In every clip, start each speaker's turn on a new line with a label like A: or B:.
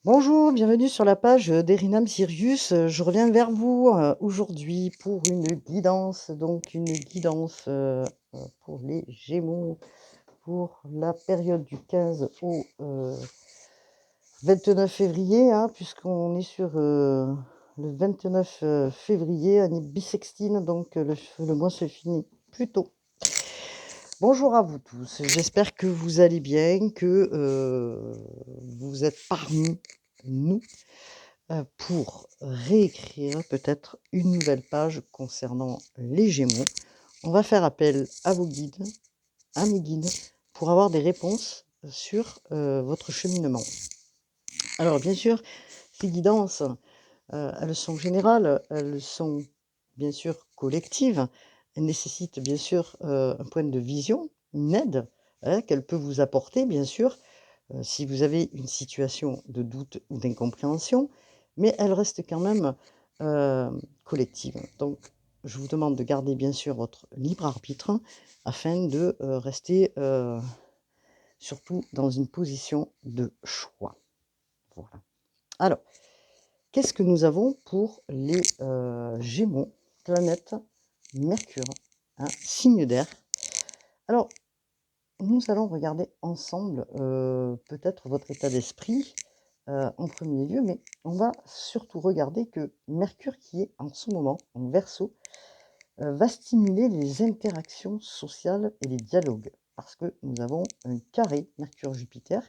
A: Bonjour, bienvenue sur la page d'Erinam Sirius. Je reviens vers vous aujourd'hui pour une guidance, pour les Gémeaux, pour la période du 15 au 29 février, hein, puisqu'on est sur le 29 février, année bissextile, donc le mois se finit plus tôt. Bonjour à vous tous, j'espère que vous allez bien, que vous êtes parmi nous pour réécrire peut-être une nouvelle page concernant les Gémeaux. On va faire appel à vos guides, à mes guides, pour avoir des réponses sur votre cheminement. Alors bien sûr, ces guidances, elles sont générales, elles sont bien sûr collectives, elles nécessitent bien sûr un point de vision, une aide qu'elle peut vous apporter bien sûr, si vous avez une situation de doute ou d'incompréhension, mais elle reste quand même collective. Donc, je vous demande de garder bien sûr votre libre arbitre afin de rester surtout dans une position de choix. Voilà. Alors, qu'est-ce que nous avons pour les Gémeaux, planète Mercure, signe d'air? Alors, nous allons regarder ensemble peut-être votre état d'esprit en premier lieu, mais on va surtout regarder que Mercure qui est en ce moment en Verseau va stimuler les interactions sociales et les dialogues, parce que nous avons un carré Mercure-Jupiter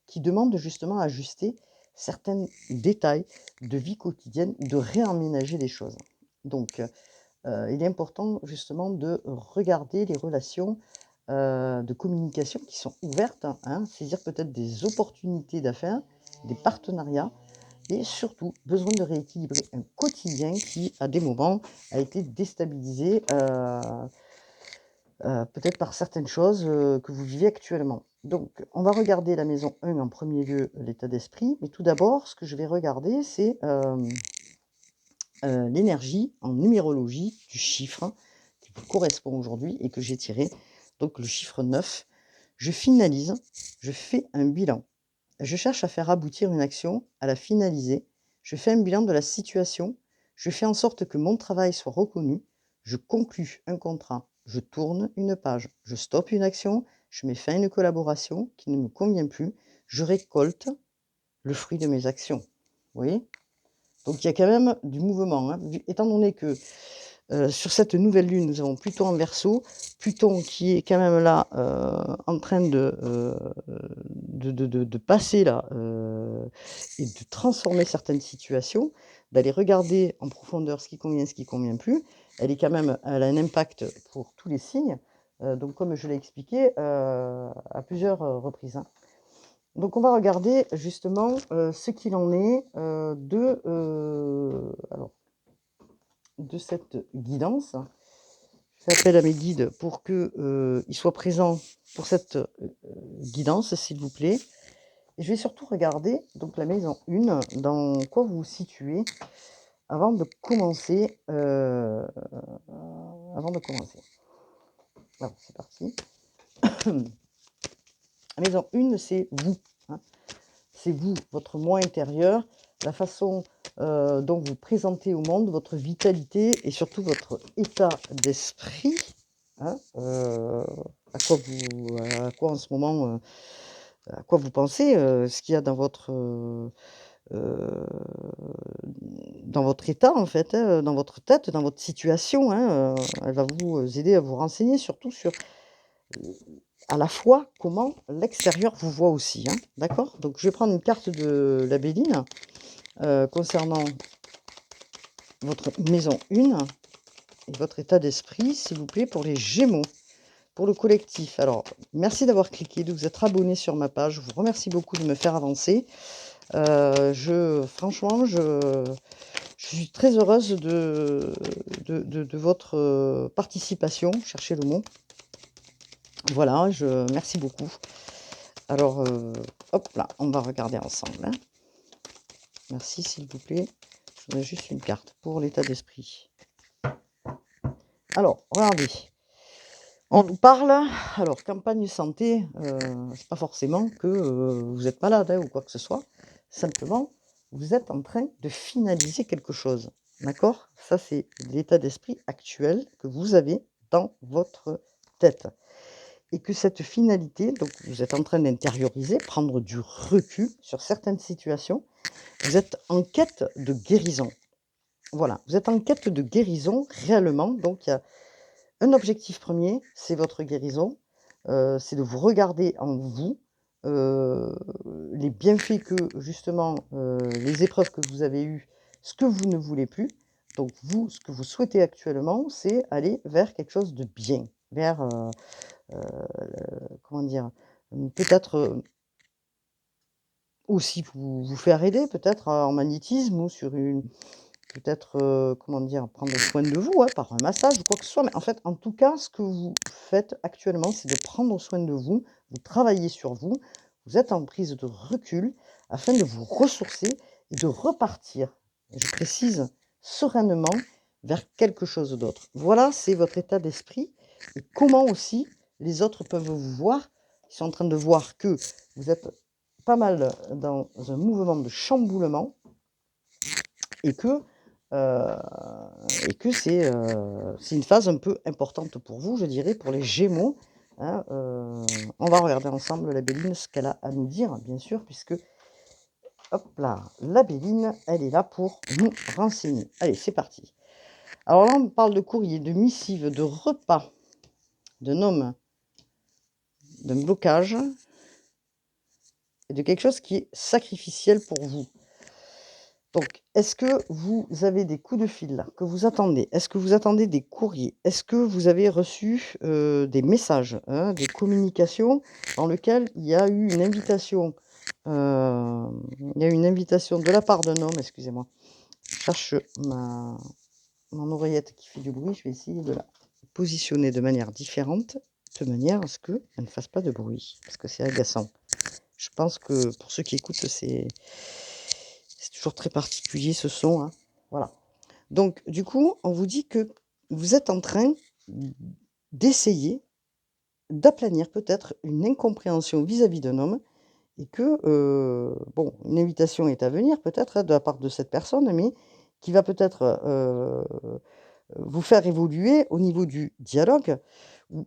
A: qui demande justement à ajuster certains détails de vie quotidienne ou de réaménager les choses. Donc, il est important justement de regarder les relations de communication qui sont ouvertes, saisir peut-être des opportunités d'affaires, des partenariats, et surtout besoin de rééquilibrer un quotidien qui, à des moments, a été déstabilisé peut-être par certaines choses que vous vivez actuellement. Donc, on va regarder la maison 1 en premier lieu, l'état d'esprit, mais tout d'abord, ce que je vais regarder, c'est l'énergie en numérologie du chiffre qui vous correspond aujourd'hui et que j'ai tiré, donc le chiffre 9. Je finalise, je fais un bilan. Je cherche à faire aboutir une action, à la finaliser. Je fais un bilan de la situation. Je fais en sorte que mon travail soit reconnu. Je conclus un contrat. Je tourne une page. Je stoppe une action. Je mets fin à une collaboration qui ne me convient plus. Je récolte le fruit de mes actions. Vous voyez? Donc il y a quand même du mouvement, étant donné que sur cette nouvelle lune, nous avons Pluton en Verseau, Pluton qui est quand même là en train de passer là et de transformer certaines situations, d'aller regarder en profondeur ce qui convient plus. Elle a un impact pour tous les signes, donc comme je l'ai expliqué à plusieurs reprises. Donc on va regarder justement ce qu'il en est de cette guidance. Je fais appel à mes guides pour qu'ils soient présents pour cette guidance, s'il vous plaît. Et je vais surtout regarder donc la maison 1, dans quoi vous vous situez avant de commencer. Alors, c'est parti. La maison 1, c'est vous. C'est vous, votre moi intérieur, la façon dont vous présentez au monde, votre vitalité et surtout votre état d'esprit. À quoi en ce moment, à quoi vous pensez, ce qu'il y a dans votre état en fait, dans votre tête, dans votre situation. Elle va vous aider à vous renseigner surtout sur à la fois comment l'extérieur vous voit aussi. D'accord? Donc je vais prendre une carte de la Béline concernant votre maison 1 et votre état d'esprit, s'il vous plaît, pour les Gémeaux, pour le collectif. Alors, merci d'avoir cliqué, de vous être abonné sur ma page. Je vous remercie beaucoup de me faire avancer. Franchement, je suis très heureuse de votre participation. Cherchez le mot. Voilà, merci beaucoup. Alors, hop là, on va regarder ensemble. Merci, s'il vous plaît. Je voudrais juste une carte pour l'état d'esprit. Alors, regardez. On nous parle, alors campagne santé, c'est pas forcément que vous êtes malade ou quoi que ce soit. simplement, vous êtes en train de finaliser quelque chose. D'accord? Ça, c'est l'état d'esprit actuel que vous avez dans votre tête. Et que cette finalité, donc vous êtes en train d'intérioriser, prendre du recul sur certaines situations. Vous êtes en quête de guérison. Voilà, vous êtes en quête de guérison réellement. Donc, il y a un objectif premier, c'est votre guérison. C'est de vous regarder en vous, les bienfaits que justement, les épreuves que vous avez eues, ce que vous ne voulez plus. Donc vous, ce que vous souhaitez actuellement, c'est aller vers quelque chose de bien, vers, comment dire? Peut-être, aussi vous faire aider peut-être, en magnétisme ou sur une peut-être, comment dire? Prendre soin de vous, ouais, par un massage ou quoi que ce soit. Mais en fait, en tout cas, ce que vous faites actuellement, c'est de prendre soin de vous, vous travaillez sur vous, vous êtes en prise de recul afin de vous ressourcer et de repartir, et je précise, sereinement vers quelque chose d'autre. Voilà, c'est votre état d'esprit et comment aussi les autres peuvent vous voir. Ils sont en train de voir que vous êtes pas mal dans un mouvement de chamboulement et que, heu c'est une phase un peu importante pour vous, je dirais, pour les Gémeaux, hein. On va regarder ensemble la Béline, ce qu'elle a à nous dire, bien sûr, puisque, hop là, la Béline, elle est là pour nous renseigner. Allez, c'est parti. Alors là, on parle de courrier, de missive, de repas, d'un homme, d'un blocage et de quelque chose qui est sacrificiel pour vous. Donc, est-ce que vous avez des coups de fil là, que vous attendez? Est-ce que vous attendez des courriers? Est-ce que vous avez reçu, des messages, hein, des communications dans lequel il y a eu une invitation, il y a eu une invitation de la part d'un homme, excusez-moi, je cherche mon oreillette qui fait du bruit, je vais essayer de la positionner de manière différente, de manière à ce qu'elle ne fasse pas de bruit, parce que c'est agaçant. Je pense que pour ceux qui écoutent, c'est toujours très particulier ce son, hein. Voilà. Donc du coup, on vous dit que vous êtes en train d'essayer d'aplanir peut-être une incompréhension vis-à-vis d'un homme et que, bon, une invitation est à venir peut-être, hein, de la part de cette personne, mais qui va peut-être, vous faire évoluer au niveau du dialogue ou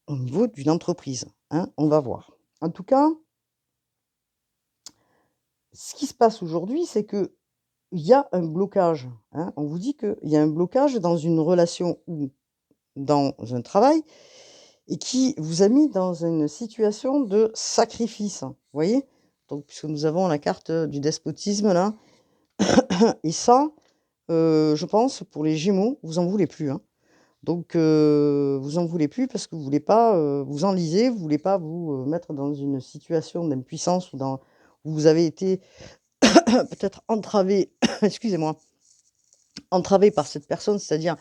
A: au niveau d'une entreprise, hein, on va voir. En tout cas, ce qui se passe aujourd'hui, c'est que il y a un blocage, hein. On vous dit qu'il y a un blocage dans une relation ou dans un travail et qui vous a mis dans une situation de sacrifice, vous voyez? Donc puisque nous avons la carte, du despotisme là et ça, je pense pour les Gémeaux, vous en voulez plus, hein. Donc vous en voulez plus parce que vous voulez pas, vous enliser, vous voulez pas vous, mettre dans une situation d'impuissance ou dans où vous avez été peut-être entravé, excusez-moi, entravé par cette personne, c'est-à-dire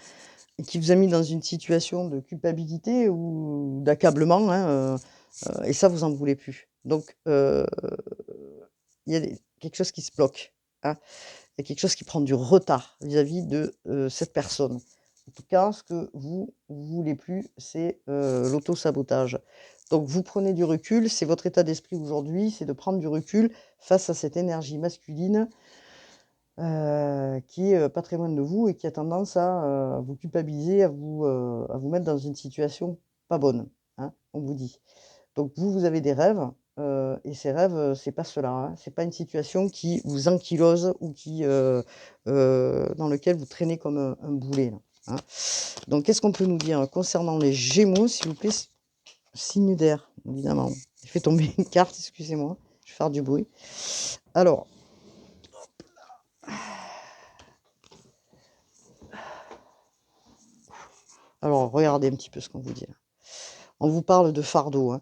A: qui vous a mis dans une situation de culpabilité ou d'accablement, hein, et ça, vous en voulez plus. Donc il y a quelque chose qui se bloque, hein. Il y a quelque chose qui prend du retard vis-à-vis de, cette personne. En tout cas, ce que vous voulez plus, c'est, l'auto-sabotage. Donc vous prenez du recul, c'est votre état d'esprit aujourd'hui, c'est de prendre du recul face à cette énergie masculine qui est, pas très loin de vous et qui a tendance à, vous culpabiliser, à vous mettre dans une situation pas bonne, hein, on vous dit. Donc vous, vous avez des rêves, et ces rêves, c'est pas cela, hein. C'est pas une situation qui vous ankylose ou qui, dans lequel vous traînez comme un boulet là, hein. Donc qu'est-ce qu'on peut nous dire concernant les Gémeaux, s'il vous plaît? Signe d'air, évidemment. J'ai fait tomber une carte, excusez-moi, je vais faire du bruit. Alors regardez un petit peu ce qu'on vous dit là. On vous parle de fardeau, hein.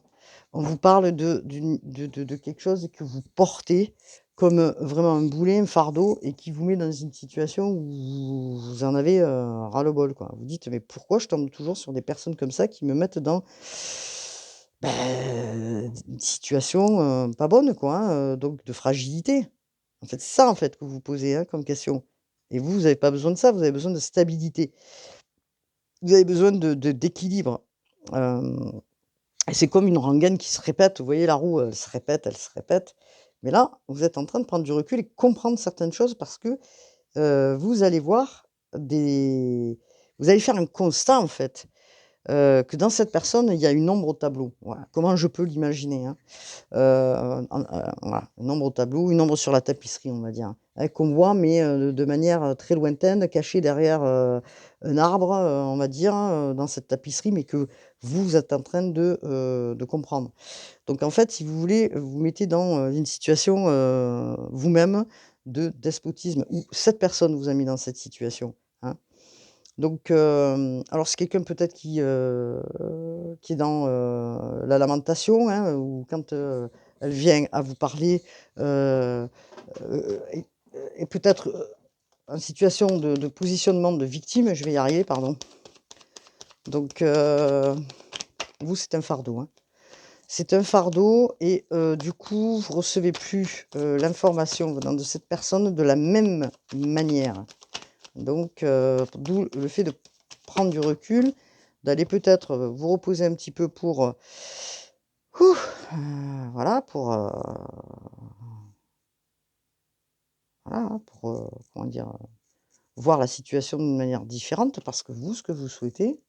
A: On vous parle de quelque chose que vous portez comme, vraiment un boulet, un fardeau et qui vous met dans une situation où vous en avez, ras-le-bol, quoi. Vous dites: «Mais pourquoi je tombe toujours sur des personnes comme ça qui me mettent dans, une situation, pas bonne, quoi, hein», donc de fragilité. En fait, c'est ça, en fait, que vous vous posez, hein, comme question et vous, vous avez pas besoin de ça, vous avez besoin de stabilité. Vous avez besoin d'équilibre, hem et c'est comme une rengaine qui se répète, vous voyez la roue, elle se répète Mais là, vous êtes en train de prendre du recul et comprendre certaines choses parce que, vous allez voir des vous allez faire un constat, en fait, que dans cette personne, il y a une ombre au tableau. Voilà, comment je peux l'imaginer, hein. Voilà, une ombre au tableau, une ombre sur la tapisserie, on va dire, hein, qu'on voit mais de manière, très lointaine, cachée derrière, un arbre, on va dire, hein, dans cette tapisserie, mais que vous êtes en train de comprendre. Donc en fait, si vous voulez, vous vous mettez dans, une situation, vous-même de despotisme ou cette personne vous a mis dans cette situation, hein. Donc alors c'est quelqu'un peut-être qui est dans, la lamentation, hein, ou quand, elle vient à vous parler, heu et peut-être, en situation de positionnement de victime, je vais y arriver, pardon. Donc vous, c'est un fardeau, hein. C'est un fardeau et du coup, vous recevez plus, l'information venant de cette personne de la même manière. Donc d'où le fait de prendre du recul, d'aller peut-être, vous reposer un petit peu pour, ouf, voilà, voilà, hein, pour, comment dire? Voir la situation d'une manière différente parce que vous, ce que vous souhaitez,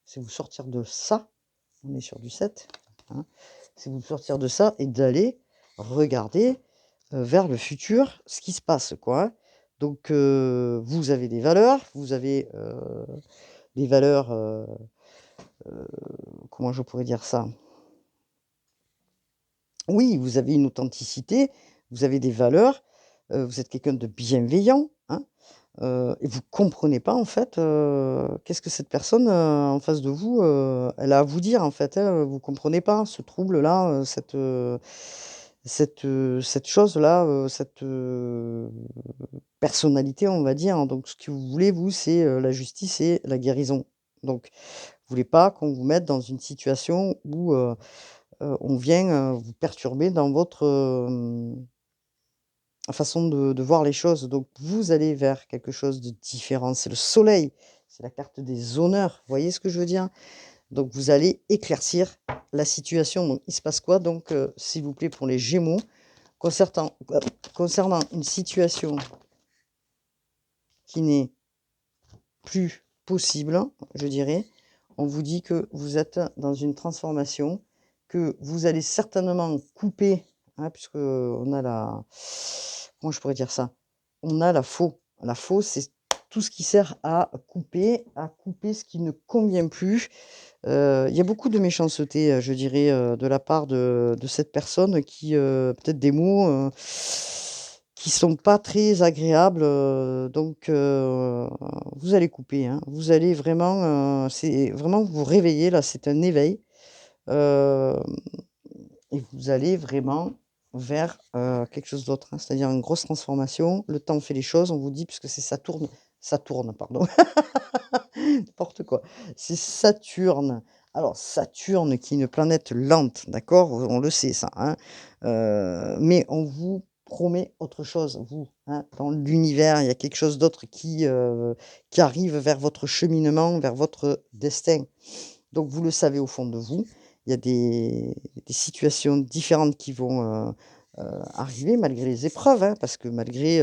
A: c'est vous sortir de ça. On est sur du 7, hein. C'est vous sortir de ça et d'aller regarder, vers le futur, ce qui se passe, quoi, hein. Donc vous avez des valeurs, comment je pourrais dire ça? Oui, vous avez une authenticité, vous avez des valeurs, vous êtes quelqu'un de bienveillant, hein, et vous comprenez pas, en fait, qu'est-ce que cette personne, en face de vous, elle a à vous dire, en fait, hein, vous comprenez pas ce trouble-là, cette chose-là, cette, personnalité, on va dire, hein. Donc ce que vous voulez, vous, c'est, la justice et la guérison. Donc vous voulez pas qu'on vous mette dans une situation où, on vient, vous perturber dans votre, façon de voir les choses. Donc vous allez vers quelque chose de différent. C'est le soleil, c'est la carte des honneurs. Vous voyez ce que je veux dire? Donc vous allez éclaircir la situation. Donc il se passe quoi donc, s'il vous plaît, pour les Gémeaux? Concertant concernant une situation qui n'est plus possible, je dirais, on vous dit que vous êtes dans une transformation, que vous allez certainement couper, hein, puisque on a la comment je pourrais dire ça? On a la faux. La faux, c'est tout ce qui sert à couper ce qui ne convient plus. Il y a beaucoup de méchanceté, je dirais, de la part de cette personne qui, peut-être des mots, qui sont pas très agréables, donc vous allez couper, hein. Vous allez vraiment, c'est vraiment vous réveiller là, c'est un éveil, hem et vous allez vraiment vers, quelque chose d'autre, hein, c'est-à-dire une grosse transformation. Le temps fait les choses, on vous dit, puisque c'est Saturne, pardon. N'importe quoi. C'est Saturne. Alors Saturne qui est une planète lente, d'accord? On le sait ça, hein? Mais on vous promet autre chose, vous, hein. Dans l'univers, il y a quelque chose d'autre qui arrive vers votre cheminement, vers votre destin. Donc vous le savez au fond de vous. Il y a des situations différentes qui vont, arriver malgré les épreuves, hein, parce que malgré,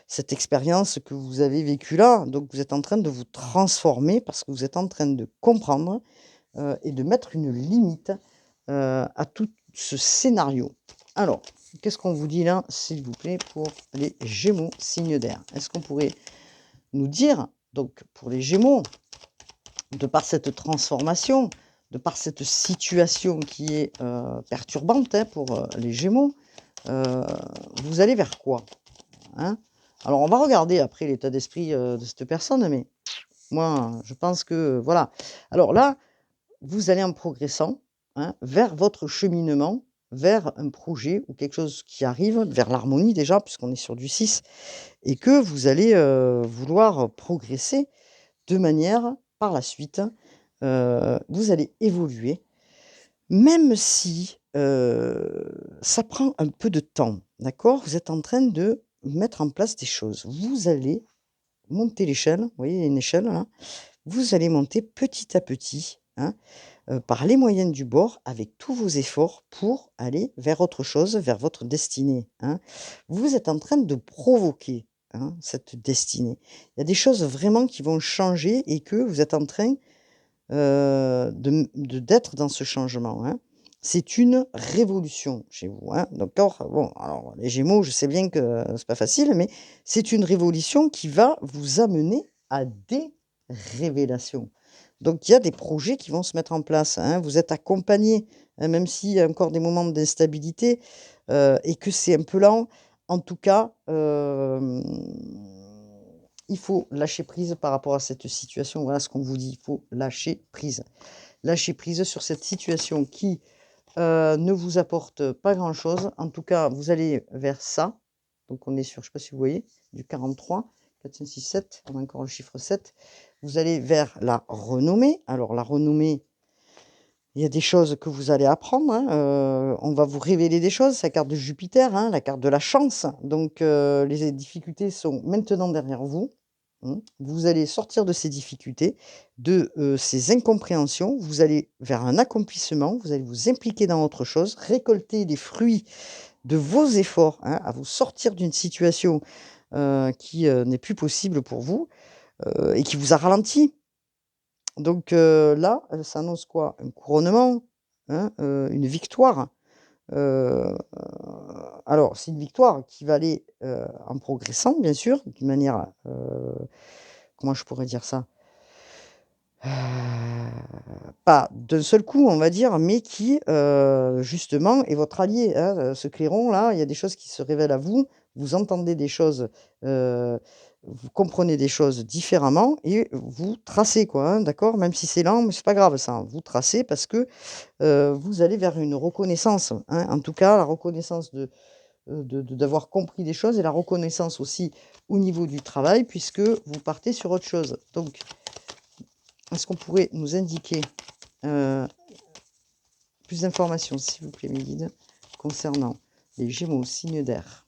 A: cette expérience que vous avez vécue là, donc vous êtes en train de vous transformer parce que vous êtes en train de comprendre, et de mettre une limite, à tout ce scénario. Alors, qu'est-ce qu'on vous dit là, s'il vous plaît, pour les Gémeaux, signe d'air? Est-ce qu'on pourrait nous dire, donc pour les Gémeaux, de par cette transformation, de par cette situation qui est, perturbante, hein, pour, les Gémeaux, heu, vous allez vers quoi? Hein? Alors on va regarder après l'état d'esprit, de cette personne, mais moi, je pense que, voilà. Alors là, vous allez en progressant, hein, vers votre cheminement, vers un projet ou quelque chose qui arrive, vers l'harmonie déjà, puisqu'on est sur du 6 et que vous allez, vouloir progresser de manière, par la suite, vous allez évoluer, même si, ça prend un peu de temps, d'accord? Vous êtes en train de mettre en place des choses. Vous allez monter l'échelle, vous voyez, il y a une échelle là. Vous allez monter petit à petit, hein. par les moyens du bord, avec tous vos efforts pour aller vers autre chose, vers votre destinée, hein. Vous êtes en train de provoquer, hein, cette destinée. Il y a des choses vraiment qui vont changer et que vous êtes en train, d'être dans ce changement, hein. C'est une révolution chez vous, hein, d'accord? Bon, alors les Gémeaux, je sais bien que c'est pas facile, mais c'est une révolution qui va vous amener à des révélations. Donc il y a des projets qui vont se mettre en place, hein. Vous êtes accompagnés, hein, même s'il y a encore des moments d'instabilité, et que c'est un peu lent. En tout cas, il faut lâcher prise par rapport à cette situation. Voilà ce qu'on vous dit, il faut lâcher prise. Lâcher prise sur cette situation qui, ne vous apporte pas grand-chose. En tout cas, vous allez vers ça. Donc on est sur, je ne sais pas si vous voyez, du 43, 4, 5, 6, 7, on a encore le chiffre 7. Vous allez vers la renommée. Alors la renommée, il y a des choses que vous allez apprendre, hein, on va vous révéler des choses. C'est la carte de Jupiter, hein, la carte de la chance. Donc les difficultés sont maintenant derrière vous. Mmh. Vous allez sortir de ces difficultés, de, ces incompréhensions. Vous allez vers un accomplissement, vous allez vous impliquer dans autre chose, récolter les fruits de vos efforts, hein, à vous sortir d'une situation, qui, n'est plus possible pour vous, et qui vous a ralenti. Donc là, ça annonce quoi? Un couronnement, hein, une victoire. Heu, alors c'est une victoire qui va aller, en progressant bien sûr, d'une manière, comment je pourrais dire ça? Pas d'un seul coup, on va dire, mais qui, justement est votre allié, hein, ce clairon-là, il y a des choses qui se révèlent à vous. Vous entendez des choses, heu, vous comprenez des choses différemment et vous tracez quoi, hein, d'accord? Même si c'est lent, mais c'est pas grave ça, hein. Vous tracez parce que, vous allez vers une reconnaissance, hein. En tout cas, la reconnaissance d'avoir compris des choses et la reconnaissance aussi au niveau du travail puisque vous partez sur autre chose. Donc est-ce qu'on pourrait nous indiquer, heu, plus d'informations, s'il vous plaît, mes guides, concernant les Gémeaux, signe d'air?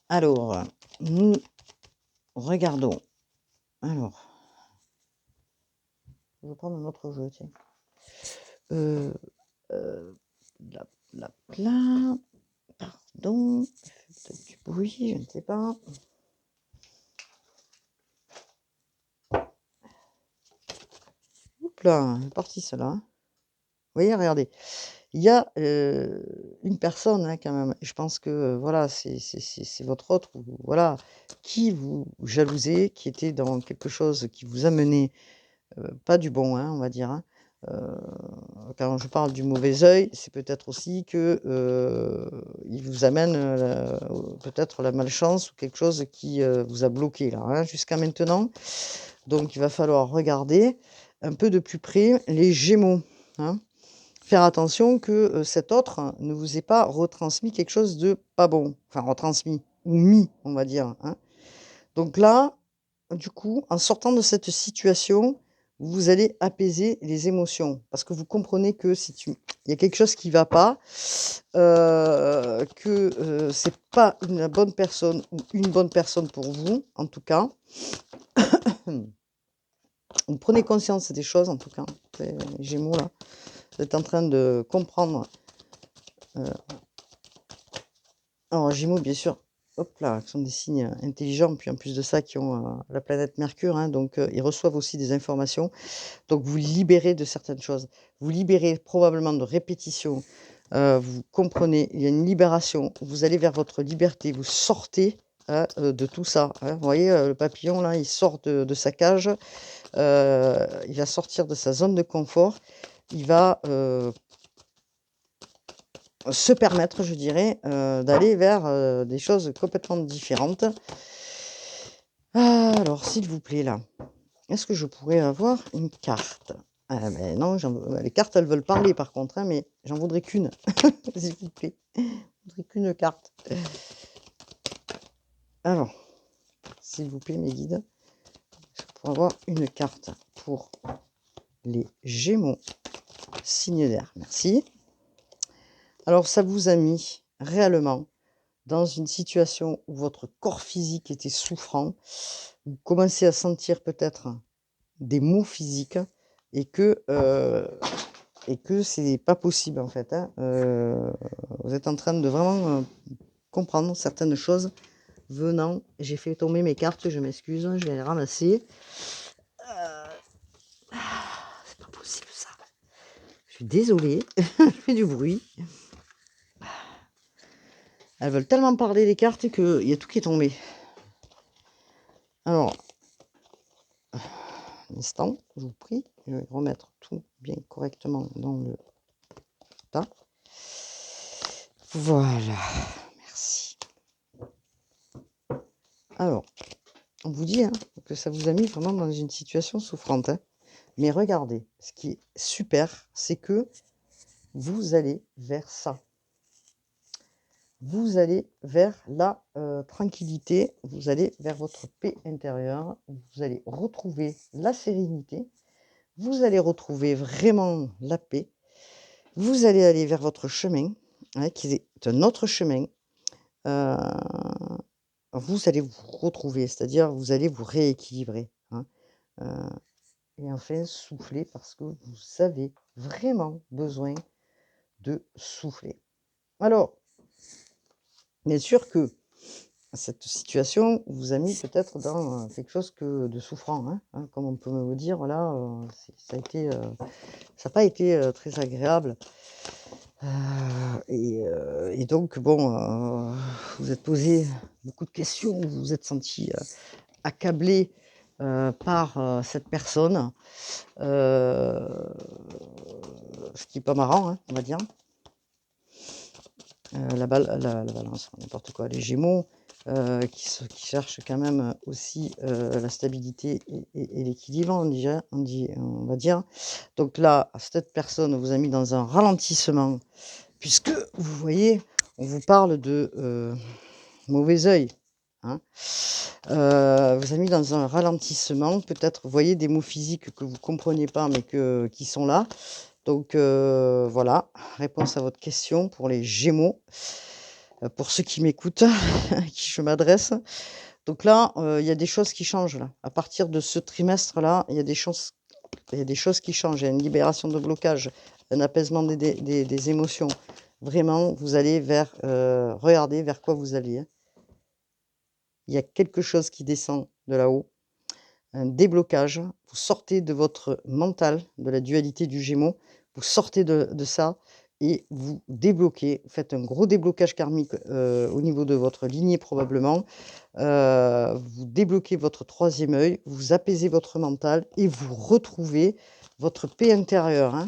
A: Alors, nous regardons. Alors, je vais prendre un autre jeu, tiens. Heu, bla, bla, bla, pardon, peut-être du bruit, je ne sais pas. Oups là, elle est partie celle-là, hein. Vous voyez, regardez. Il y a, une personne, hein, quand même, je pense que, voilà, c'est votre autre ou voilà, qui vous jalousait, qui était dans quelque chose qui vous amenait, pas du bon, hein, on va dire, hein. Heu, quand je parle du mauvais œil, c'est peut-être aussi que, il vous amène, peut-être la malchance ou quelque chose qui, vous a bloqué là, hein, jusqu'à maintenant. Donc il va falloir regarder un peu de plus près les Gémeaux, hein. Faire attention que, cet autre ne vous ait pas retransmis quelque chose de pas bon. Enfin retransmis ou mis, on va dire, hein. Donc là, du coup, en sortant de cette situation, vous allez apaiser les émotions parce que vous comprenez que il y a quelque chose qui va pas, que, c'est pas une bonne personne ou une bonne personne pour vous, en tout cas. Vous prenez conscience des choses, en tout cas, les Gémeaux là. Vous êtes en train de comprendre. Alors Gémeaux, bien sûr, hop là, ce sont des signes, intelligents, puis en plus de ça qui ont, la planète Mercure, hein, donc ils reçoivent aussi des informations. Donc vous libérez de certaines choses. Vous libérez probablement de répétitions, vous comprenez, il y a une libération. Vous allez vers votre liberté, vous sortez, hein, de tout ça, hein. Vous voyez, le papillon là, il sort de sa cage, il va sortir de sa zone de confort. Il va, se permettre, je dirais, d'aller vers, des choses complètement différentes. Alors s'il vous plaît là, est-ce que je pourrais avoir une carte? Ah beh, non, les cartes elles veulent parler par contre, hein, mais j'en voudrais qu'une, s'il vous plaît. Je voudrais qu'une carte. Alors, s'il vous plaît mes guides, est-ce que je pourrais avoir une carte pour les Gémeaux, signe d'air? Merci. Alors ça vous a mis réellement dans une situation où votre corps physique était souffrant, vous commencez à sentir peut-être des maux physiques, et que c'est pas possible en fait, hein. Vous êtes en train de vraiment, comprendre certaines choses venant j'ai fait tomber mes cartes, je m'excuse, je vais les ramasser. C'est pas possible ça. Je suis désolée, je fais du bruit. Elles veulent tellement parler les cartes qu'il y a tout qui est tombé. Alors, un instant, je vous prie, je vais remettre tout bien correctement dans le tas. Voilà, merci. Alors, on vous dit hein, que ça vous a mis vraiment dans une situation souffrante. Hein. Mais regardez, ce qui est super, c'est que vous allez vers ça. Vous allez vers la tranquillité, vous allez vers votre paix intérieure, vous allez retrouver la sérénité, vous allez retrouver vraiment la paix, vous allez aller vers votre chemin, hein, qui est un autre chemin. Vous allez vous retrouver, c'est-à-dire vous allez vous rééquilibrer. Hein, et enfin souffler parce que vous avez vraiment besoin de souffler. Alors, bien sûr que cette situation vous a mis peut-être dans quelque chose de souffrant, hein, comme on peut me dire, là, ça n'a pas été très agréable. Et donc, bon, vous êtes posé beaucoup de questions, vous vous êtes senti accablé par cette personne, ce qui n'est pas marrant, hein, on va dire. La balance, n'importe quoi, les Gémeaux, qui cherchent quand même aussi la stabilité et l'équilibre, on va dire. Donc là, cette personne vous a mis dans un ralentissement, puisque vous voyez, on vous parle de mauvais œil. Hein. Vous a mis dans un ralentissement, peut-être, vous voyez des mots physiques que vous ne comprenez pas, mais qui sont là. Donc voilà, réponse à votre question pour les Gémeaux, pour ceux qui m'écoutent, à qui je m'adresse. Donc là, il y a des choses qui changent là. À partir de ce trimestre-là, il y a des choses qui changent. Il y a une libération de blocage, un apaisement des émotions. Vraiment, vous allez vers, regardez vers quoi vous allez. Hein. Il y a quelque chose qui descend de là-haut, un déblocage. Vous sortez de votre mental, de la dualité du Gémeaux. Vous sortez de ça et vous débloquez. Vous faites un gros déblocage karmique au niveau de votre lignée probablement. Vous débloquez votre troisième œil, vous apaisez votre mental et vous retrouvez votre paix intérieure. Hein.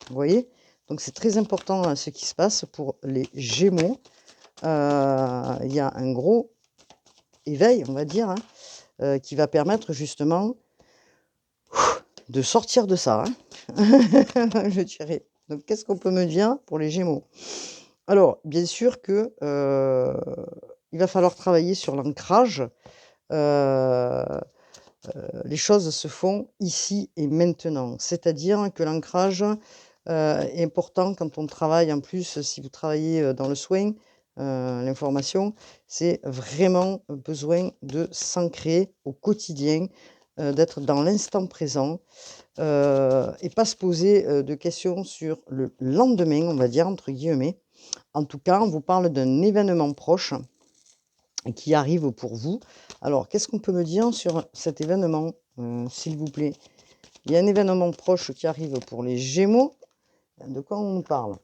A: Vous voyez? Donc c'est très important ce qui se passe pour les Gémeaux. Il y a un gros éveil, on va dire, hein, qui va permettre justement de sortir de ça, hein. Je dirais. Donc qu'est-ce qu'on peut me dire pour les Gémeaux? Alors, bien sûr que il va falloir travailler sur l'ancrage. Les choses se font ici et maintenant. C'est-à-dire que l'ancrage est important quand on travaille. En plus, si vous travaillez dans le soin, l'information, c'est vraiment besoin de s'ancrer au quotidien, d'être dans l'instant présent et pas se poser de questions sur le lendemain, on va dire, entre guillemets. En tout cas, on vous parle d'un événement proche qui arrive pour vous. Alors, qu'est-ce qu'on peut me dire sur cet événement, s'il vous plaît? Il y a un événement proche qui arrive pour les Gémeaux. De quoi on nous parle?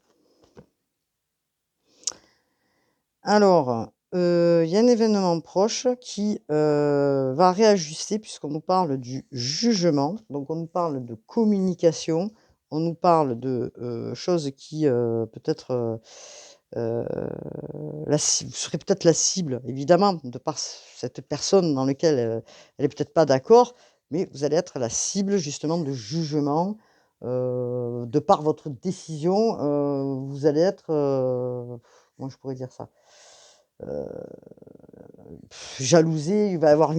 A: Alors, il y a un événement proche qui va réajuster, puisqu'on nous parle du jugement. Donc, on nous parle de communication. On nous parle de choses qui peut-être vous serez peut-être la cible, évidemment, de par cette personne dans laquelle elle est peut-être pas d'accord, mais vous allez être la cible justement de jugement, de par votre décision, vous allez être, comment je pourrais dire ça? Heu, Jalousée, il va y avoir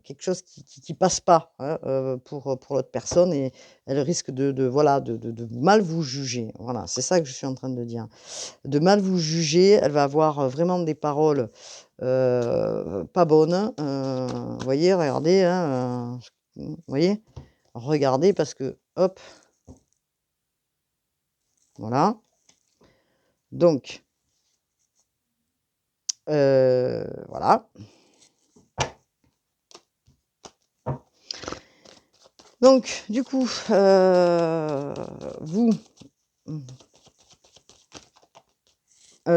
A: quelque chose qui passe pas, hein, pour l'autre personne et elle risque voilà, de mal vous juger. Voilà, c'est ça que je suis en train de dire. De mal vous juger, elle va avoir, vraiment des paroles, pas bonnes, vous voyez, regardez, hein, vous voyez? Regardez parce que hop. Voilà. Donc, voilà. Donc, du coup, vous,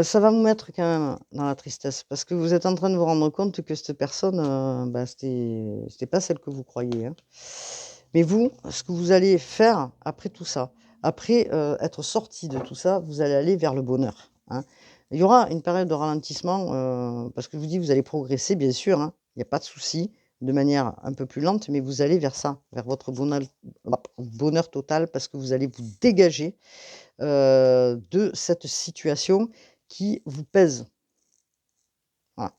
A: ça va vous mettre quand même dans la tristesse parce que vous êtes en train de vous rendre compte que cette personne, bah, c'était pas celle que vous croyiez, hein. Mais vous, ce que vous allez faire après tout ça, après, être sorti de tout ça, vous allez aller vers le bonheur, hein. Il y aura une période de ralentissement, parce que je vous dis, vous allez progresser bien sûr, hein, il y a pas de souci, de manière un peu plus lente, mais vous allez vers ça, vers votre bonheur total parce que vous allez vous dégager, de cette situation qui vous pèse. Voilà.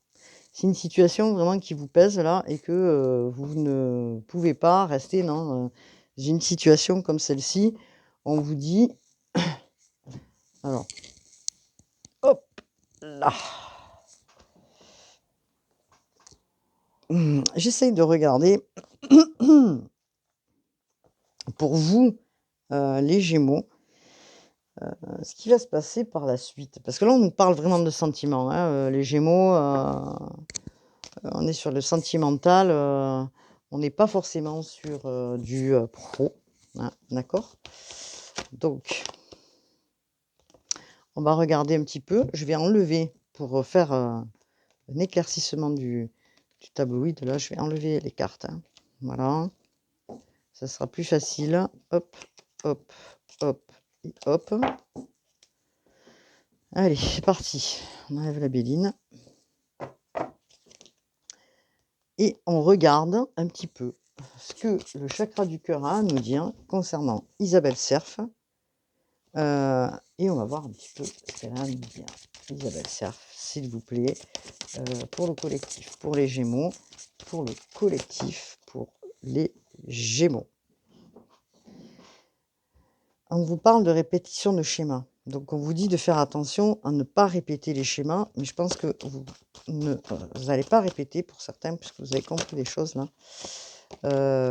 A: C'est une situation vraiment qui vous pèse là et que, vous ne pouvez pas rester dans, une situation comme celle-ci. On vous dit alors, hop là. J'essaye de regarder pour vous, les Gémeaux, ce qui va se passer par la suite. Parce que là, on nous parle vraiment de sentiments, hein, les Gémeaux, on est sur le sentimental, on n'est pas forcément sur, du, pro, hein, d'accord? Donc on va regarder un petit peu. Je vais enlever pour, faire, un éclaircissement du tabloïd, là, je vais enlever les cartes, hein. Voilà, ça sera plus facile. Hop, hop, hop et hop. Allez, c'est parti. On enlève la béline et on regarde un petit peu ce que le chakra du cœur a à nous dire concernant Isabelle Serf. Et on va voir un petit peu ce qu'elle a à nous dire. Isabelle Serf, s'il vous plaît, pour le collectif, pour les Gémeaux, pour le collectif, pour les Gémeaux. On vous parle de répétition de schémas. Donc on vous dit de faire attention à ne pas répéter les schémas, mais je pense que vous n'allez pas répéter pour certains, puisque vous avez compris les choses là.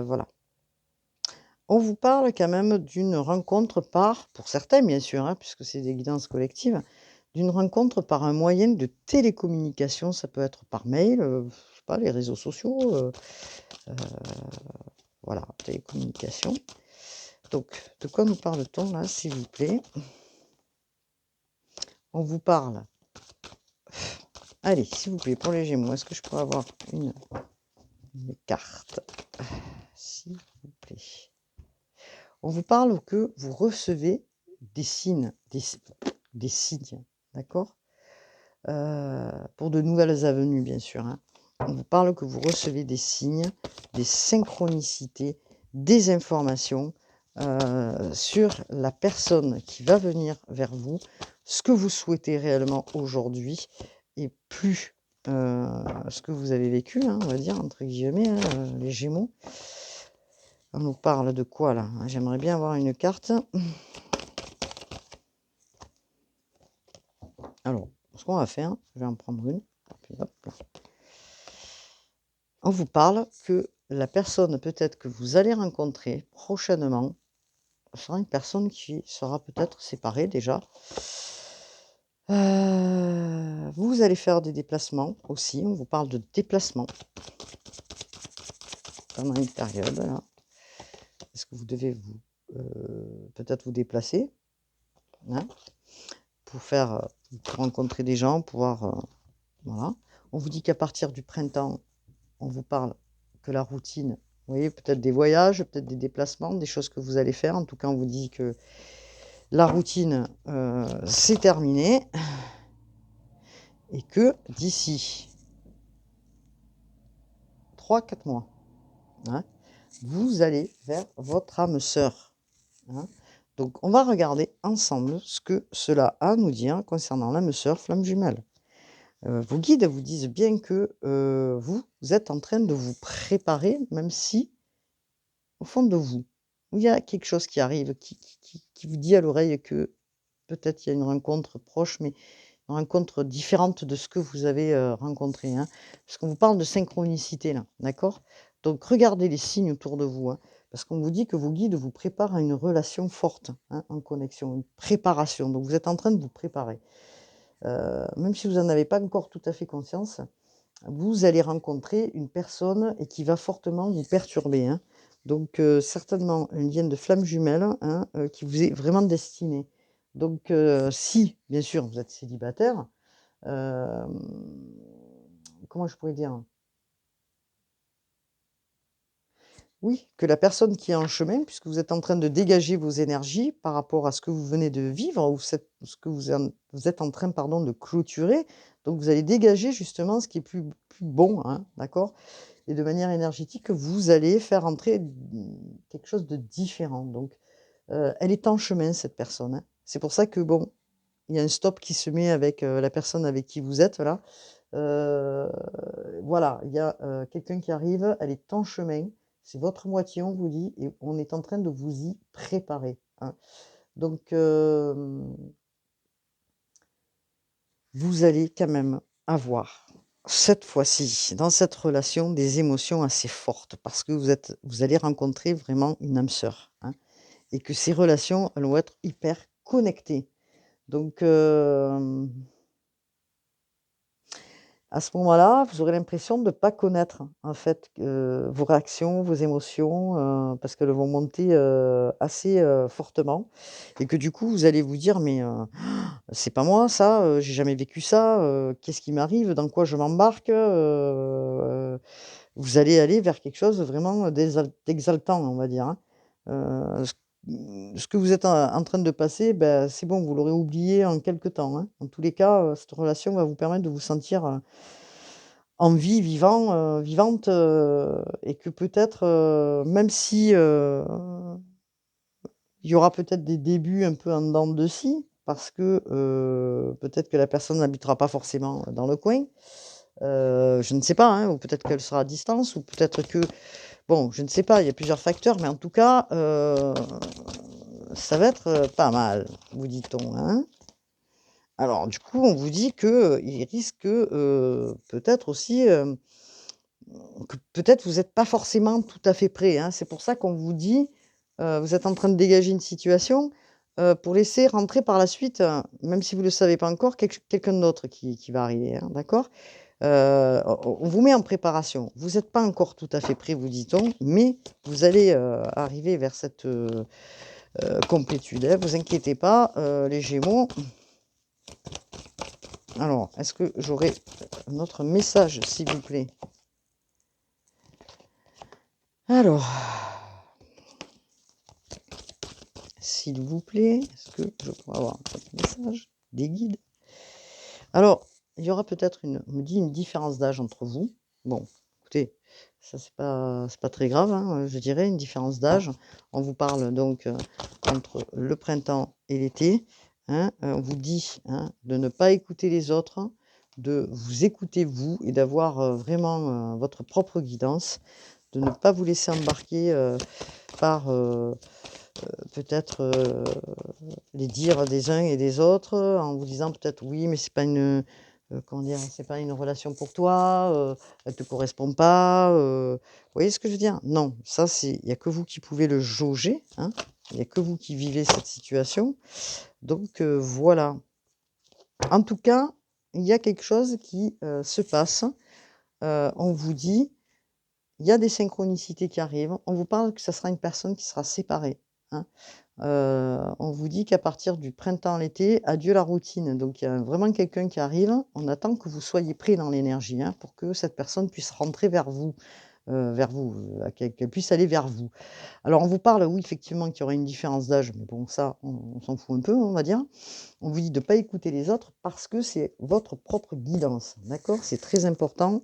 A: Voilà. On vous parle quand même d'une rencontre pour certains bien sûr, hein, puisque c'est des guidances collectives, d'une rencontre par un moyen de télécommunication. Ça peut être par mail, je sais pas, les réseaux sociaux, voilà, télécommunication. Donc, de quoi nous parle-t-on là, s'il vous plaît? On vous parle. Allez, s'il vous plaît, pour les Gémeaux, est-ce que je pourrais avoir une carte? S'il vous plaît. On vous parle que vous recevez des signes, des signes, d'accord? Pour de nouvelles avenues, bien sûr, hein. On vous parle que vous recevez des signes, des synchronicités, des informations, sur la personne qui va venir vers vous, ce que vous souhaitez réellement aujourd'hui et plus, ce que vous avez vécu, hein, on va dire entre guillemets, hein, les Gémeaux. On nous parle de quoi là? J'aimerais bien avoir une carte. Alors, ce qu'on va faire, je vais en prendre une. Puis hop là. On vous parle que la personne peut-être que vous allez rencontrer prochainement sera une personne qui sera peut-être séparée déjà. Vous allez faire des déplacements aussi. On vous parle de déplacements pendant une période là. Est-ce que vous devez peut-être vous déplacer, hein, pour faire, pour rencontrer des gens, pouvoir, voilà. On vous dit qu'à partir du printemps, on vous parle que la routine, vous voyez, peut-être des voyages, peut-être des déplacements, des choses que vous allez faire. En tout cas, on vous dit que la routine, c'est terminé et que d'ici 3-4 mois, hein, vous allez vers votre âme sœur, hein. Donc on va regarder ensemble ce que cela a à nous dire concernant l'âme sœur, flamme jumelle. Vos guides vous disent bien que, vous êtes en train de vous préparer, même si au fond de vous, il y a quelque chose qui arrive, qui vous dit à l'oreille que peut-être il y a une rencontre proche, mais une rencontre différente de ce que vous avez, rencontré, hein. Parce qu'on vous parle de synchronicité là, d'accord? Donc regardez les signes autour de vous, hein. parce qu'on vous dit que vos guides vous préparent à une relation forte, hein, en connexion, une préparation. Donc vous êtes en train de vous préparer. Même si vous n'en avez pas encore tout à fait conscience, vous allez rencontrer une personne et qui va fortement vous perturber, hein. Donc certainement un lien de flamme jumelle, hein, qui vous est vraiment destiné. Donc si, bien sûr, vous êtes célibataire, hem, comment je pourrais dire? Oui, que la personne qui est en chemin, puisque vous êtes en train de dégager vos énergies par rapport à ce que vous venez de vivre ou ce que vous êtes en train, pardon, de clôturer. Donc vous allez dégager justement ce qui est plus bon, hein, d'accord? Et de manière énergétique, vous allez faire entrer quelque chose de différent. Donc elle est en chemin cette personne, hein. C'est pour ça que bon, il y a un stop qui se met avec, la personne avec qui vous êtes là. Heu, voilà, il y a, quelqu'un qui arrive, elle est en chemin, c'est votre moitié, on vous dit et on est en train de vous y préparer, hein. Donc vous allez quand même avoir, cette fois-ci, dans cette relation, des émotions assez fortes parce que vous allez rencontrer vraiment une âme sœur, hein et que ces relations, elles vont être hyper connectées. Donc à ce moment-là, vous aurez l'impression de ne pas connaître, en fait, vos réactions, vos émotions, parce qu'elles vont monter, assez, fortement et que du coup, vous allez vous dire: «Mais, c'est pas moi ça, j'ai jamais vécu ça, qu'est-ce qui m'arrive? Dans quoi je m'embarque?» Vous allez aller vers quelque chose vraiment d'exaltant, on va dire, hein. Ce que vous êtes en train de passer, ben c'est bon, vous l'aurez oublié en quelque temps, hein. En tous les cas, cette relation va vous permettre de vous sentir, en vie, vivante, et que peut-être, même si, il y aura peut-être des débuts un peu en dents de scie parce que, peut-être que la personne n'habitera pas forcément dans le coin. Je ne sais pas, hein, ou peut-être qu'elle sera à distance ou peut-être que bon, je ne sais pas, il y a plusieurs facteurs, mais en tout cas, ça va être, pas mal, vous dit-on, hein? Alors du coup, on vous dit que, il risque, peut-être aussi, que peut-être vous êtes pas forcément tout à fait prêt, hein. C'est pour ça qu'on vous dit, vous êtes en train de dégager une situation, pour laisser rentrer par la suite, même si vous ne le savez pas encore, quelqu'un d'autre qui va arriver, hein, d'accord? On vous met en préparation. Vous êtes pas encore tout à fait prêt, vous dit-on, mais vous allez, arriver vers cette, complétude, hein, vous inquiétez pas, les Gémeaux. Alors, est-ce que j'aurais un autre message, s'il vous plaît? Alors, s'il vous plaît, est-ce que je pourrais avoir un autre message des guides? Alors, il y aura peut-être on me dit une différence d'âge entre vous. Bon, écoutez, ça c'est pas très grave, hein, je dirais une différence d'âge. On vous parle donc, entre le printemps et l'été, hein, on vous dit, hein, de ne pas écouter les autres, de vous écouter vous et d'avoir, vraiment, votre propre guidance, de ne pas vous laisser embarquer, par, peut-être, les dires des uns et des autres, en vous disant peut-être: «Oui, mais c'est pas une, comment dire? C'est pas une relation pour toi, elle te correspond pas», vous voyez ce que je veux dire? Non, ça c'est il y a que vous qui pouvez le jauger, hein. Il y a que vous qui vivez cette situation, donc voilà. En tout cas, il y a quelque chose qui, se passe, on vous dit il y a des synchronicités qui arrivent. On vous parle que ça sera une personne qui sera séparée, hein. On vous dit qu'à partir du printemps, l'été, adieu la routine. Donc il y a vraiment quelqu'un qui arrive. On attend que vous soyez prêts dans l'énergie, hein, pour que cette personne puisse rentrer vers vous, qu'elle puisse aller vers vous. Alors on vous parle, oui, effectivement, qu'il y aura une différence d'âge, mais bon ça, on s'en fout un peu, on va dire. On vous dit de ne pas écouter les autres parce que c'est votre propre guidance, d'accord? C'est très important,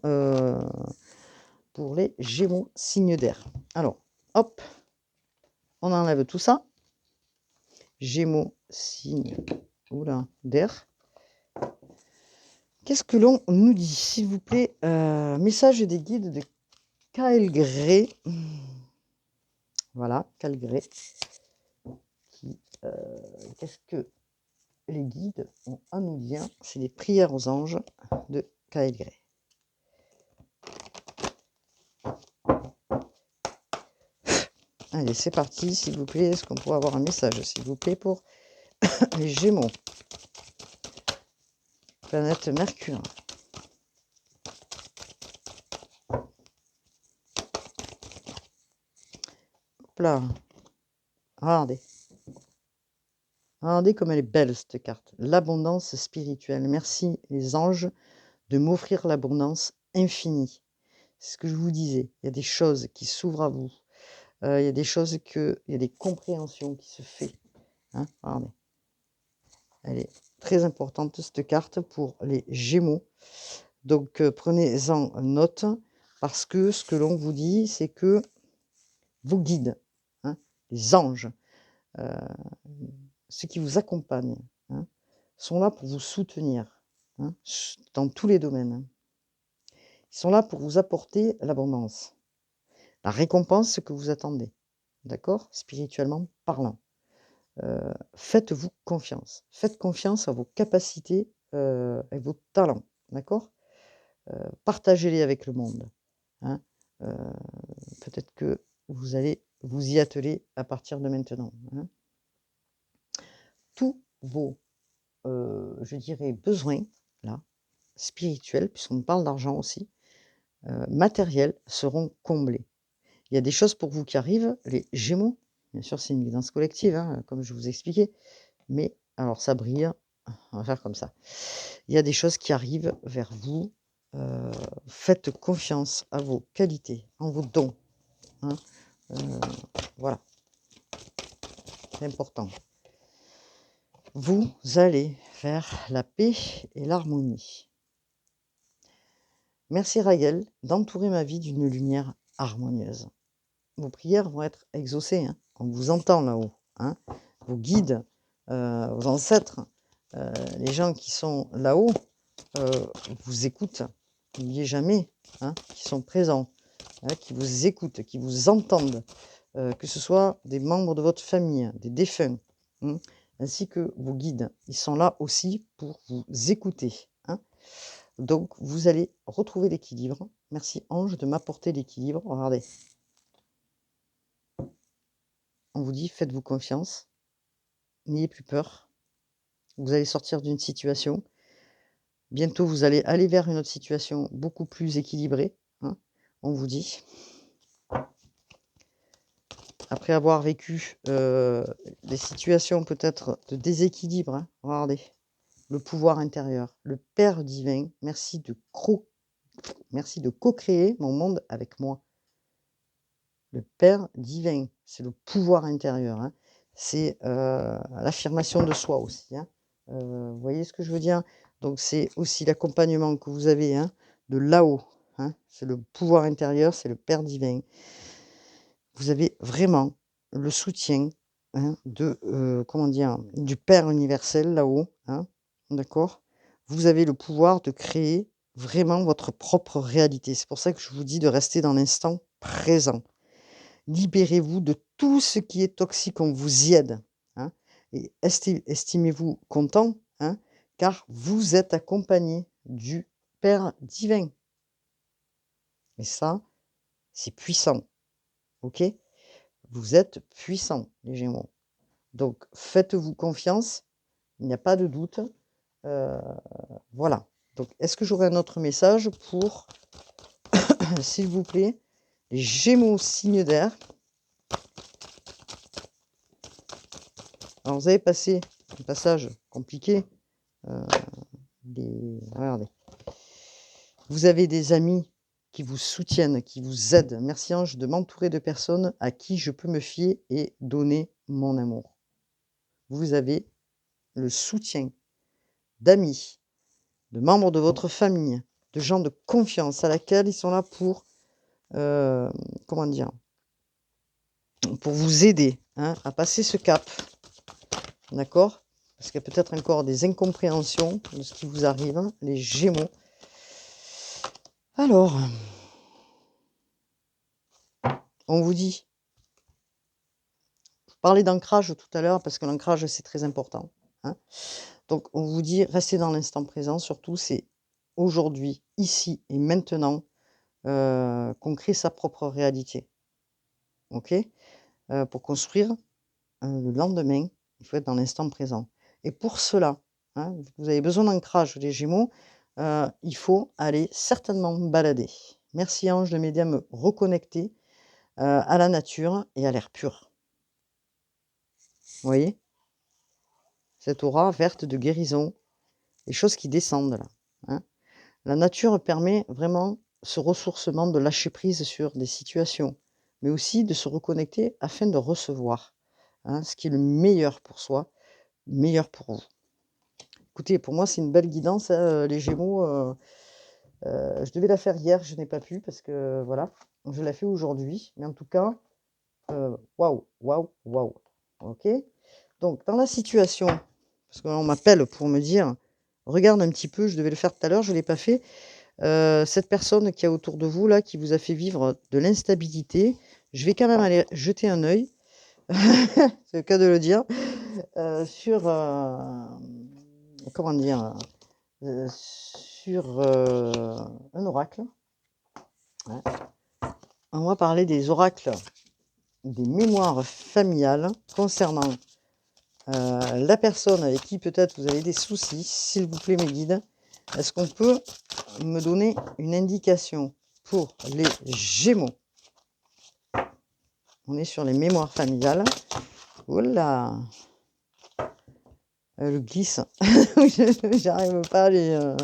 A: pour les Gémeaux, signe d'air. Alors, hop, on enlève tout ça. Gémeaux, signe, d'air. Qu'est-ce que l'on nous dit, s'il vous plaît? Message des guides de Kaelgré. Voilà, Kaelgré. Qui, qu'est-ce que les guides ont à nous dire? C'est les prières aux anges de Kaelgré. Allez, c'est parti, s'il vous plaît. Est-ce qu'on pourrait avoir un message, s'il vous plaît, pour les Gémeaux? Planète Mercure. Hop là. Regardez. Regardez comme elle est belle, cette carte. L'abondance spirituelle. Merci, les anges, de m'offrir l'abondance infinie. C'est ce que je vous disais. Il y a des choses qui s'ouvrent à vous. Il y a des choses il y a des compréhensions qui se font. Hein, regardez. Elle est très importante, cette carte, pour les Gémeaux. Donc, prenez-en note, parce que ce que l'on vous dit, c'est que vos guides, hein, les anges, ceux qui vous accompagnent, hein, sont là pour vous soutenir, hein, dans tous les domaines. Hein. Ils sont là pour vous apporter l'abondance, la récompense que vous attendez, d'accord? Spirituellement parlant. Faites-vous confiance. Faites confiance à vos capacités et vos talents, d'accord? Partagez-les avec le monde. Hein. Peut-être que vous allez vous y atteler à partir de maintenant. Hein. Tous vos, je dirais, besoins, là, spirituels, puisqu'on parle d'argent aussi, matériels, seront comblés. Il y a des choses pour vous qui arrivent, les Gémeaux. Bien sûr, c'est une guidance collective, hein, comme je vous expliquais. Mais alors ça brille, on va faire comme ça. Il y a des choses qui arrivent vers vous. Faites confiance à vos qualités, en vos dons. Hein. Voilà, c'est important. Vous allez vers la paix et l'harmonie. Merci Raguel d'entourer ma vie d'une lumière harmonieuse. Vos prières vont être exaucées. Hein. On vous entend là-haut. Hein. Vos guides, vos ancêtres, les gens qui sont là-haut vous écoutent. N'oubliez jamais hein, qu'ils sont présents, hein, qui vous écoutent, qui vous entendent, que ce soit des membres de votre famille, des défunts, hein, ainsi que vos guides. Ils sont là aussi pour vous écouter. Hein. Donc, vous allez retrouver l'équilibre. Merci Ange de m'apporter l'équilibre. Regardez. On vous dit, faites-vous confiance. N'ayez plus peur. Vous allez sortir d'une situation. Bientôt, vous allez aller vers une autre situation beaucoup plus équilibrée. Hein, on vous dit. Après avoir vécu des situations peut-être de déséquilibre, hein, regardez, le pouvoir intérieur, le Père divin, merci de co-créer mon monde avec moi. Le Père divin, c'est le pouvoir intérieur, hein. C'est l'affirmation de soi aussi. Hein. Vous voyez ce que je veux dire? Donc c'est aussi l'accompagnement que vous avez hein, de là-haut. Hein. C'est le pouvoir intérieur, c'est le Père divin. Vous avez vraiment le soutien hein, comment dire, du Père universel là-haut. Hein, d'accord? Vous avez le pouvoir de créer vraiment votre propre réalité. C'est pour ça que je vous dis de rester dans l'instant présent. Libérez-vous de tout ce qui est toxique, on vous y aide. Hein, et estimez-vous content, hein, car vous êtes accompagné du Père divin. Et ça, c'est puissant. OK? Vous êtes puissants, les Gémeaux. Donc, faites-vous confiance. Il n'y a pas de doute. Voilà. Donc, est-ce que j'aurai un autre message pour, s'il vous plaît, les Gémeaux signe d'air? Alors, vous avez passé un passage compliqué. Regardez. Vous avez des amis qui vous soutiennent, qui vous aident. Merci Ange de m'entourer de personnes à qui je peux me fier et donner mon amour. Vous avez le soutien d'amis, de membres de votre famille, de gens de confiance à laquelle ils sont là pour, comment dire, pour vous aider hein, à passer ce cap. D'accord? Parce qu'il y a peut-être encore des incompréhensions de ce qui vous arrive, hein, les Gémeaux. Alors, on vous dit, je parlais d'ancrage tout à l'heure parce que l'ancrage c'est très important. Hein. Donc on vous dit, restez dans l'instant présent, surtout c'est aujourd'hui, ici et maintenant qu'on crée sa propre réalité. Ok? pour construire, le lendemain, il faut être dans l'instant présent et pour cela, hein, vous avez besoin d'ancrage les Gémeaux, il faut aller certainement balader. Merci ange de m'aider à me reconnecter, à la nature et à l'air pur. Vous voyez? Cette aura verte de guérison, les choses qui descendent là, hein. La nature permet vraiment ce ressourcement de lâcher prise sur des situations, mais aussi de se reconnecter afin de recevoir, hein, ce qui est le meilleur pour soi, meilleur pour vous. Écoutez, pour moi, c'est une belle guidance, hein, les Gémeaux, je devais la faire hier, je n'ai pas pu parce que voilà, je la fais aujourd'hui, mais en tout cas, waouh, waouh, waouh. OK? Donc dans la situation, parce qu'on m'appelle pour me dire: «Regarde un petit peu», je devais le faire tout à l'heure, je ne l'ai pas fait. Cette personne qui est autour de vous là, qui vous a fait vivre de l'instabilité, je vais quand même aller jeter un œil, c'est le cas de le dire, sur, comment dire? Sur, un oracle, hein. On va parler des oracles, des mémoires familiales concernant, la personne avec qui peut-être vous avez des soucis. S'il vous plaît mes guides, est-ce qu'on peut me donner une indication pour les Gémeaux? On est sur les mémoires familiales. Oh là! Elle glisse. J'arrive pas à les,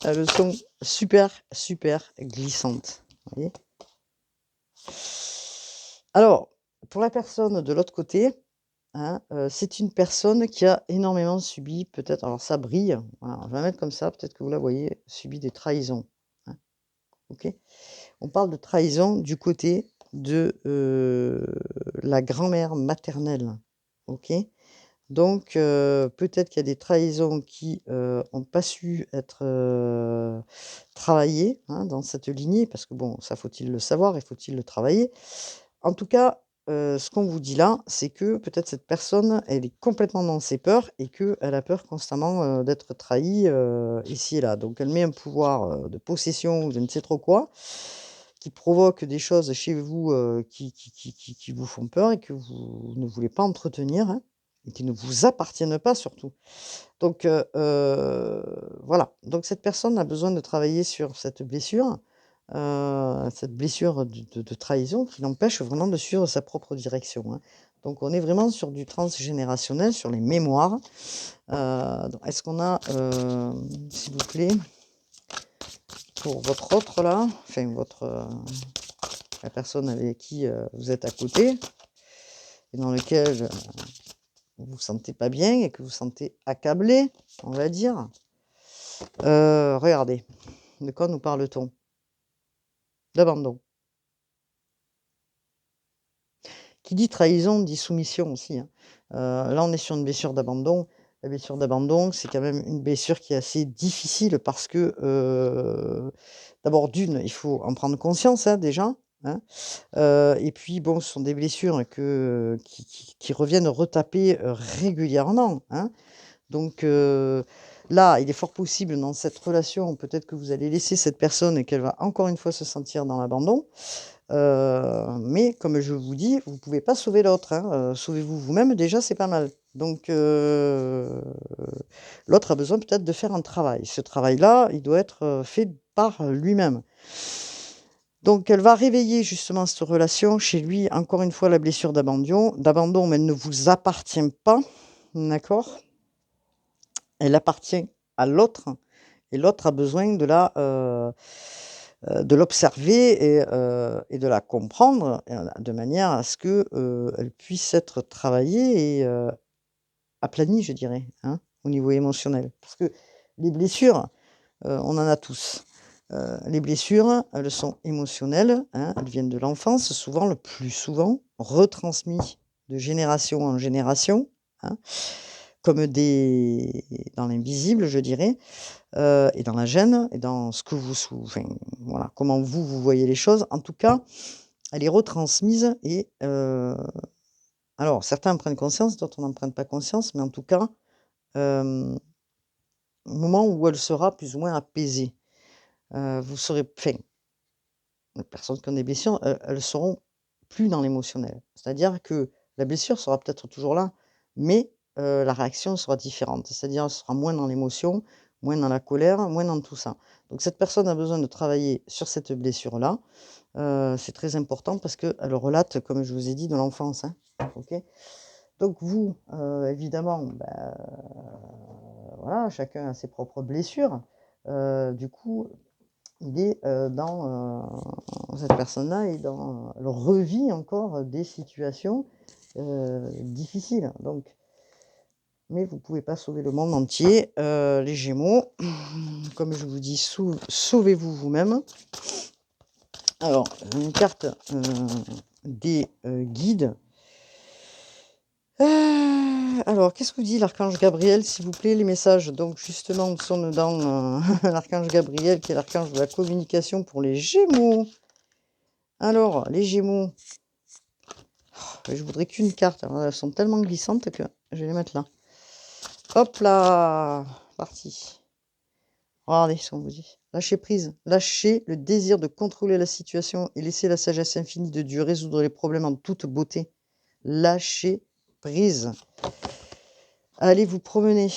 A: elles sont super, super glissantes. Vous voyez? Alors, pour la personne de l'autre côté, hein, c'est une personne qui a énormément subi peut-être alors ça brille, voilà, je vais la mettre comme ça, peut-être que vous la voyez, subi des trahisons, hein, OK? On parle de trahison du côté de, la grand-mère maternelle, OK? Donc peut-être qu'il y a des trahisons qui, ont pas su être, travaillées, hein, dans cette lignée parce que bon, ça faut-il le savoir et faut-il le travailler? En tout cas, ce qu'on vous dit là, c'est que peut-être cette personne, elle est complètement dans ses peurs et qu'elle a peur constamment, d'être trahie, ici et là. Donc elle met un pouvoir, de possession ou je ne sais trop quoi, qui provoque des choses chez vous, qui vous font peur et que vous ne voulez pas entretenir, hein, et qui ne vous appartiennent pas surtout. Donc voilà. Donc cette personne a besoin de travailler sur cette blessure de trahison qui l'empêche vraiment de suivre sa propre direction, hein. Donc on est vraiment sur du transgénérationnel, sur les mémoires. Donc est-ce qu'on a, s'il vous plaît, pour votre autre là, enfin votre, la personne avec qui, vous êtes à côté et dans lequel, vous vous sentez pas bien et que vous sentez accablé, on va dire. Regardez, de quoi nous parle-t-on? D'abandon. Qui dit trahison dit soumission aussi, hein. Là, on est sur une blessure d'abandon. La blessure d'abandon, c'est quand même une blessure qui est assez difficile parce que, d'abord d'une, il faut en prendre conscience, hein, déjà, hein. Et puis bon, ce sont des blessures qui reviennent retaper, régulièrement, hein. Donc là, il est fort possible dans cette relation, peut-être que vous allez laisser cette personne et qu'elle va encore une fois se sentir dans l'abandon. Mais comme je vous dis, vous pouvez pas sauver l'autre, hein, sauvez-vous vous-même déjà, c'est pas mal. Donc l'autre a besoin peut-être de faire un travail. Ce travail-là, il doit être, fait par lui-même. Donc elle va réveiller justement cette relation chez lui, encore une fois la blessure d'abandon, mais elle ne vous appartient pas, d'accord? Elle appartient à l'autre et l'autre a besoin de l'observer et de la comprendre, de manière à ce que, elle puisse être travaillée et aplanie, je dirais, hein, au niveau émotionnel. Parce que les blessures, on en a tous. Les blessures, elles sont émotionnelles, hein, elles viennent de l'enfance, souvent, le plus souvent, retransmis de génération en génération, hein, comme des dans l'invisible, je dirais. Et dans la gêne et dans ce que vous enfin, voilà, comment vous, vous voyez les choses. En tout cas, elle est retransmise et alors certains en prennent conscience, d'autres n'en prennent pas conscience, mais en tout cas, au moment où elle sera plus ou moins apaisée, vous serez enfin, les personnes qui ont des blessures, elles seront plus dans l'émotionnel. C'est-à-dire que la blessure sera peut-être toujours là, mais la réaction sera différente. C'est-à-dire, elle sera moins dans l'émotion, moins dans la colère, moins dans tout ça. Donc cette personne a besoin de travailler sur cette blessure-là. C'est très important parce qu'elle relate, comme je vous ai dit, de l'enfance, hein. OK? Donc vous, évidemment, voilà, chacun a ses propres blessures. Du coup, il est, cette personne-là est dans, elle revit encore des situations, difficiles, donc mais vous pouvez pas sauver le monde entier, les Gémeaux. Comme je vous dis, sauvez-vous vous-même. Alors, une carte, des, guides. Alors, qu'est-ce que vous dit l'archange Gabriel, s'il vous plaît, les messages? Donc justement, nous sommes dans, l'archange Gabriel, qui est l'archange de la communication pour les Gémeaux. Alors, les Gémeaux, je voudrais qu'une carte. Alors, elles sont tellement glissantes que je vais les mettre là. Hop là! Parti. Regardez ce qu'on vous dit. Lâchez prise. Lâchez le désir de contrôler la situation et laissez la sagesse infinie de Dieu résoudre les problèmes en toute beauté. Lâchez prise. Allez vous promener.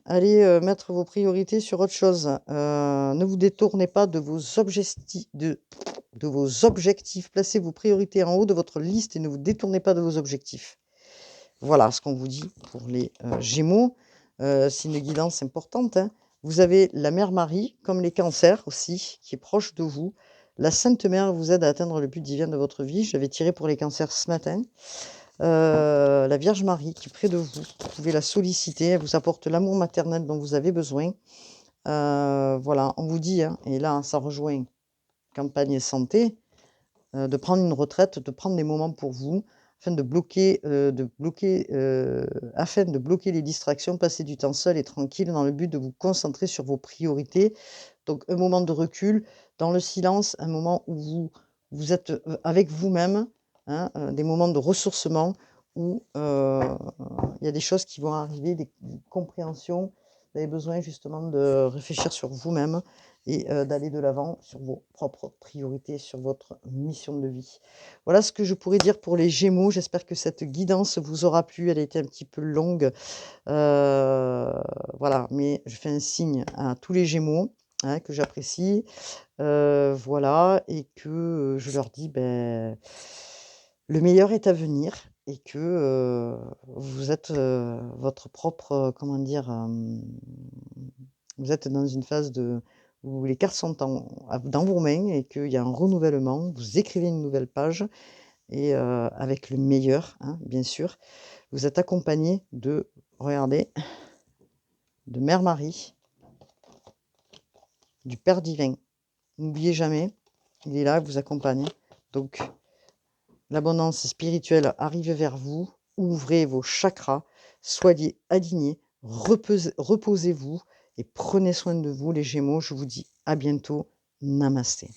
A: Allez mettre vos priorités sur autre chose. Ne vous détournez pas de vos objectifs. Placez vos priorités en haut de votre liste et ne vous détournez pas de vos objectifs. Voilà ce qu'on vous dit pour les Gémeaux. C'est une guidance importante, hein. Vous avez la Mère Marie, comme les cancers aussi, qui est proche de vous. La Sainte Mère vous aide à atteindre le but divin de votre vie. Je l'avais tiré pour les cancers ce matin. La Vierge Marie qui est près de vous. Vous pouvez la solliciter. Elle vous apporte l'amour maternel dont vous avez besoin. Voilà, on vous dit, hein, et là, ça rejoint campagne santé, de prendre une retraite, de prendre des moments pour vous, afin de bloquer les distractions, passer du temps seul et tranquille dans le but de vous concentrer sur vos priorités. Donc un moment de recul, dans le silence, un moment où vous êtes, avec vous-même, hein, des moments de ressourcement où, il y a des choses qui vont arriver, des compréhensions. Vous avez besoin justement de réfléchir sur vous-même et d'aller de l'avant sur vos propres priorités, sur votre mission de vie. Voilà ce que je pourrais dire pour les Gémeaux. J'espère que cette guidance vous aura plu. Elle a été un petit peu longue, voilà, mais je fais un signe à tous les Gémeaux, hein, que j'apprécie, voilà, et que, je leur dis, le meilleur est à venir et que, vous êtes, votre propre, comment dire? Vous êtes dans une phase où les cartes sont dans vos mains et qu'il y a un renouvellement. Vous écrivez une nouvelle page et avec le meilleur, hein, bien sûr. Vous êtes accompagné de, regardez, de Mère Marie, du Père divin. N'oubliez jamais, il est là, il vous accompagne. Donc, l'abondance spirituelle arrive vers vous. Ouvrez vos chakras, soyez alignés, reposez-vous et prenez soin de vous, les Gémeaux. Je vous dis à bientôt. Namasté.